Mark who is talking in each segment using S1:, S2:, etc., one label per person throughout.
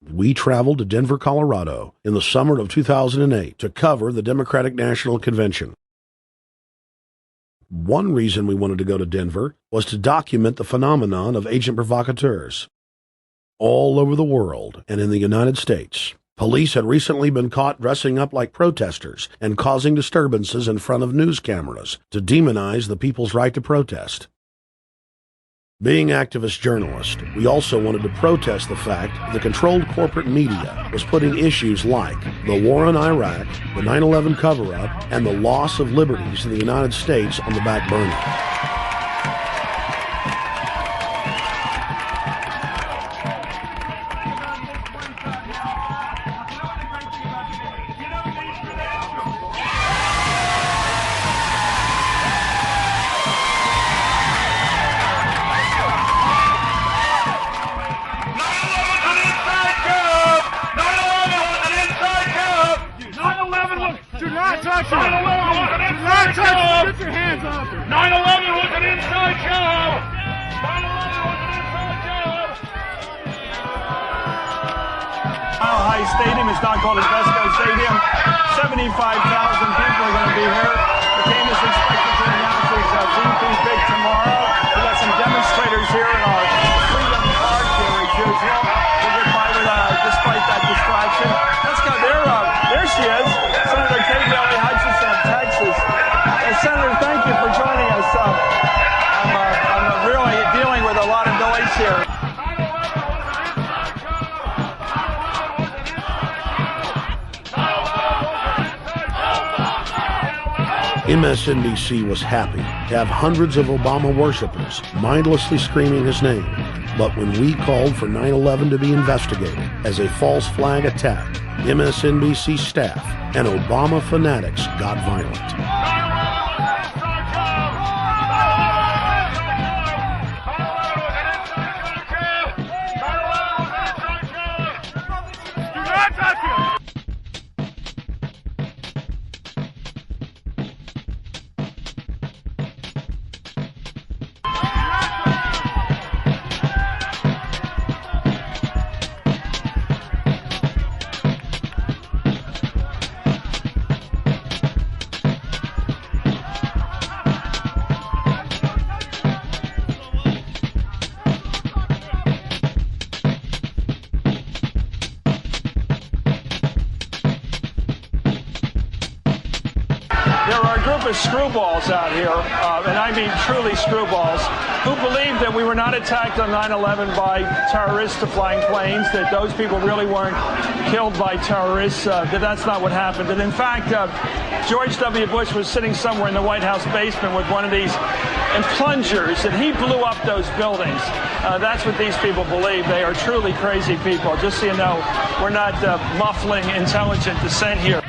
S1: We traveled to Denver, Colorado in the summer of 2008 to cover the Democratic National Convention. One reason we wanted to go to Denver was to document the phenomenon of agent provocateurs. All over the world and in the United States, police had recently been caught dressing up like protesters and causing disturbances in front of news cameras to demonize the people's right to protest. Being activist journalists, we also wanted to protest the fact that the controlled corporate media was putting issues like the war in Iraq, the 9/11 cover-up, and the loss of liberties in the United States on the back burner.
S2: Get your hands off her. 9/11 was an inside job. 9/11 was an inside job.
S3: Mile High Stadium is now called Invesco Stadium. 75,000 people are going to be here. The game is expected to announce its VP pick tomorrow. We've got some demonstrators here in our Freedom Park here as usual. We'll get by with, despite that distraction. Let's go there. There she is, Senator Kay Bailey Hutchison of Texas. Senator, thank you for joining us. I'm really dealing with a lot of noise here.
S1: MSNBC was happy to have hundreds of Obama worshipers mindlessly screaming his name. But when we called for 9/11 to be investigated as a false flag attack, MSNBC staff and Obama fanatics got violent.
S3: Of screwballs out here, and I mean truly screwballs, who believed that we were not attacked on 9/11 by terrorists flying planes, that those people really weren't killed by terrorists, that that's not what happened. And in fact, George W. Bush was sitting somewhere in the White House basement with one of these plungers, and he blew up those buildings. That's what these people believe. They are truly crazy people. Just so you know, we're not muffling intelligent dissent here.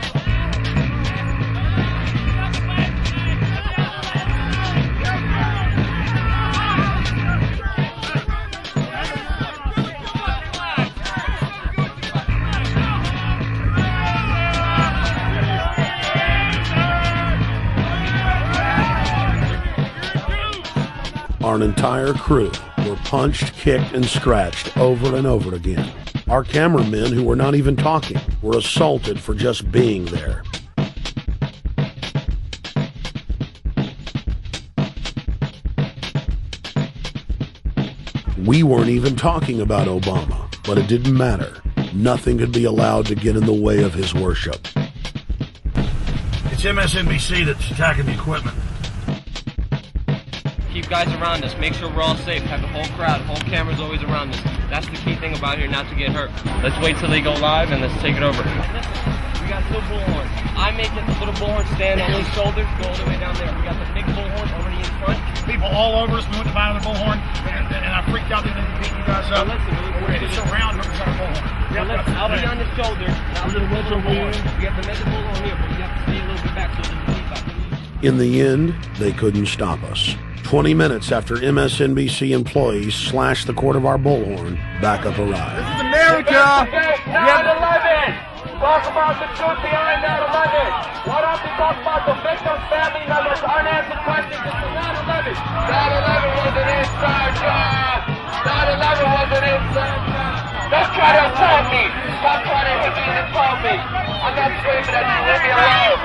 S1: Our entire crew were punched, kicked, and scratched over and over again. Our cameramen, who were not even talking, were assaulted for just being there. We weren't even talking about Obama, but it didn't matter. Nothing could be allowed to get in the way of his worship.
S4: It's MSNBC that's attacking the equipment.
S5: Keep guys around us. Make sure we're all safe. Have the whole crowd, whole cameras always around us. That's the key thing about here, not to get hurt. Let's wait till they go live and let's take it over. We got little bullhorn. I make the little bullhorn stand on those shoulders, go all the way down there. We got the big bullhorn already in front.
S4: People all over us. We went to find the bullhorn, and I freaked out that they beat you guys up. It's around us on the bullhorn.
S5: I'll be on the shoulder. I'll do the little bullhorn. We have to make the bullhorn here, but we have to stay a little bit back so the police out.
S1: In the end, they couldn't stop us. 20 minutes after MSNBC employees slashed the cord of our bullhorn, backup arrived.
S2: This is America!
S6: 9/11! Talk about the truth behind 9/11! Why don't we talk about the victims' family members? Unanswered questions. This is 9/11! 9/11 was an inside job! 9/11 was an inside job! Let's try to attack me. Stop trying to hit me and insult me. I'm not screaming at you. Leave me alone.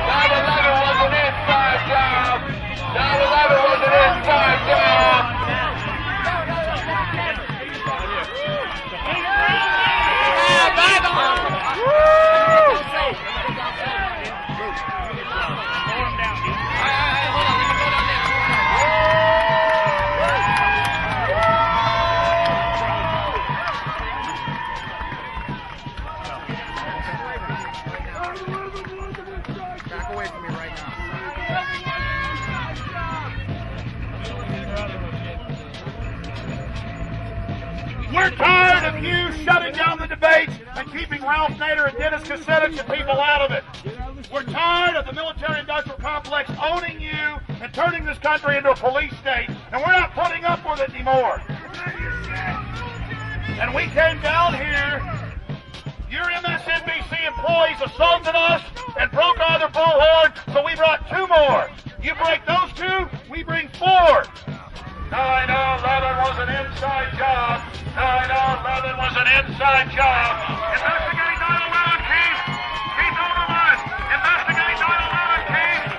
S6: 9/11 was an inside job. 9/11 was an inside job.
S4: We're tired of you shutting down the debates and keeping Ralph Nader and Dennis Kucinich and people out of it. We're tired of the military-industrial complex owning you and turning this country into a police state, and we're not putting up with it anymore. And we came down here, your MSNBC employees assaulted us and broke our other bullhorn, so we brought 2 more. You break those 2, we bring 4. 9/11 was an inside job. 9/11 was an inside job. Investigate 9/11, Keith. Keith Olbermann. Investigate 9/11, Keith.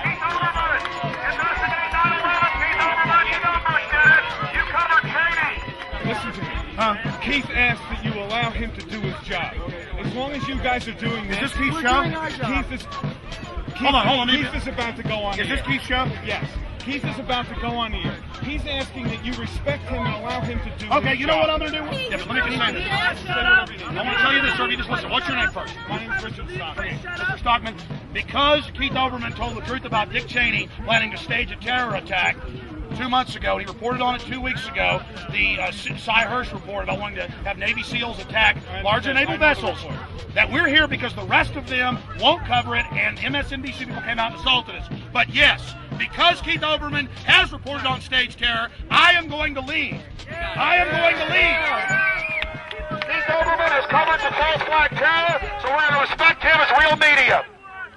S4: Keith Olbermann. Investigate 9/11, Keith Olbermann. You know Bush did it. You covered Cheney.
S7: Listen to me. Keith asked that you allow him to do his job. As long as you guys are doing this.
S4: Is this Keith's show?
S7: Keith is.
S4: Hold on.
S7: Keith is about to go on.
S4: Is this Keith's show?
S7: Yes. Keith is about to go on the air. He's asking that you respect him and allow him to do
S4: Okay,
S7: his
S4: you know
S7: job.
S4: what I'm going to do? Yeah, but let me just say this. I want to tell you this, sir. You just listen. What's your name first?
S7: My name is Richard Stockman.
S4: Mr. Stockman, because Keith Olbermann told the truth about Dick Cheney planning to stage a terror attack 2 months ago, and he reported on it 2 weeks ago, the Cy Hirsch report about wanting to have Navy SEALs attack larger naval vessels, that we're here because the rest of them won't cover it, and MSNBC people came out and assaulted us. But yes, because Keith Olbermann has reported on stage terror, I am going to leave. I am going to leave. Keith Olbermann is coming to false flag terror, so we're going to respect him as real media.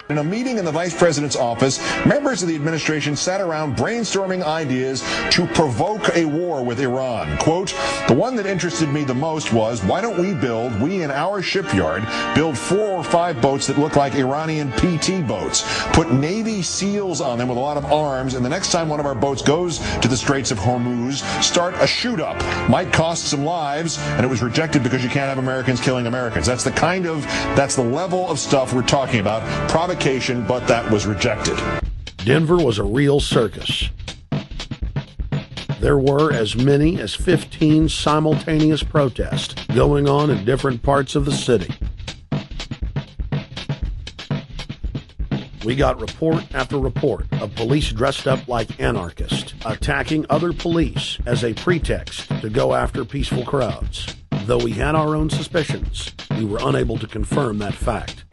S8: In a meeting in the Vice President's office, members of the administration sat around brainstorming ideas to provoke a war with Iran. Quote, the one that interested me the most was, why don't we in our shipyard, build 4 or 5 boats that look like Iranian PT boats, put Navy SEALs on them with a lot of arms, and the next time one of our boats goes to the Straits of Hormuz, start a shoot-up. Might cost some lives, and it was rejected because you can't have Americans killing Americans. That's the level of stuff we're talking about. Provocation, but that was rejected.
S1: Denver was a real circus. There were as many as 15 simultaneous protests going on in different parts of the city. We got report after report of police dressed up like anarchists, attacking other police as a pretext to go after peaceful crowds. Though we had our own suspicions, we were unable to confirm that fact.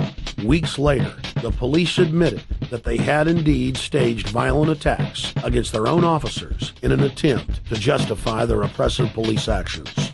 S1: Weeks later, the police admitted that they had indeed staged violent attacks against their own officers in an attempt to justify their oppressive police actions.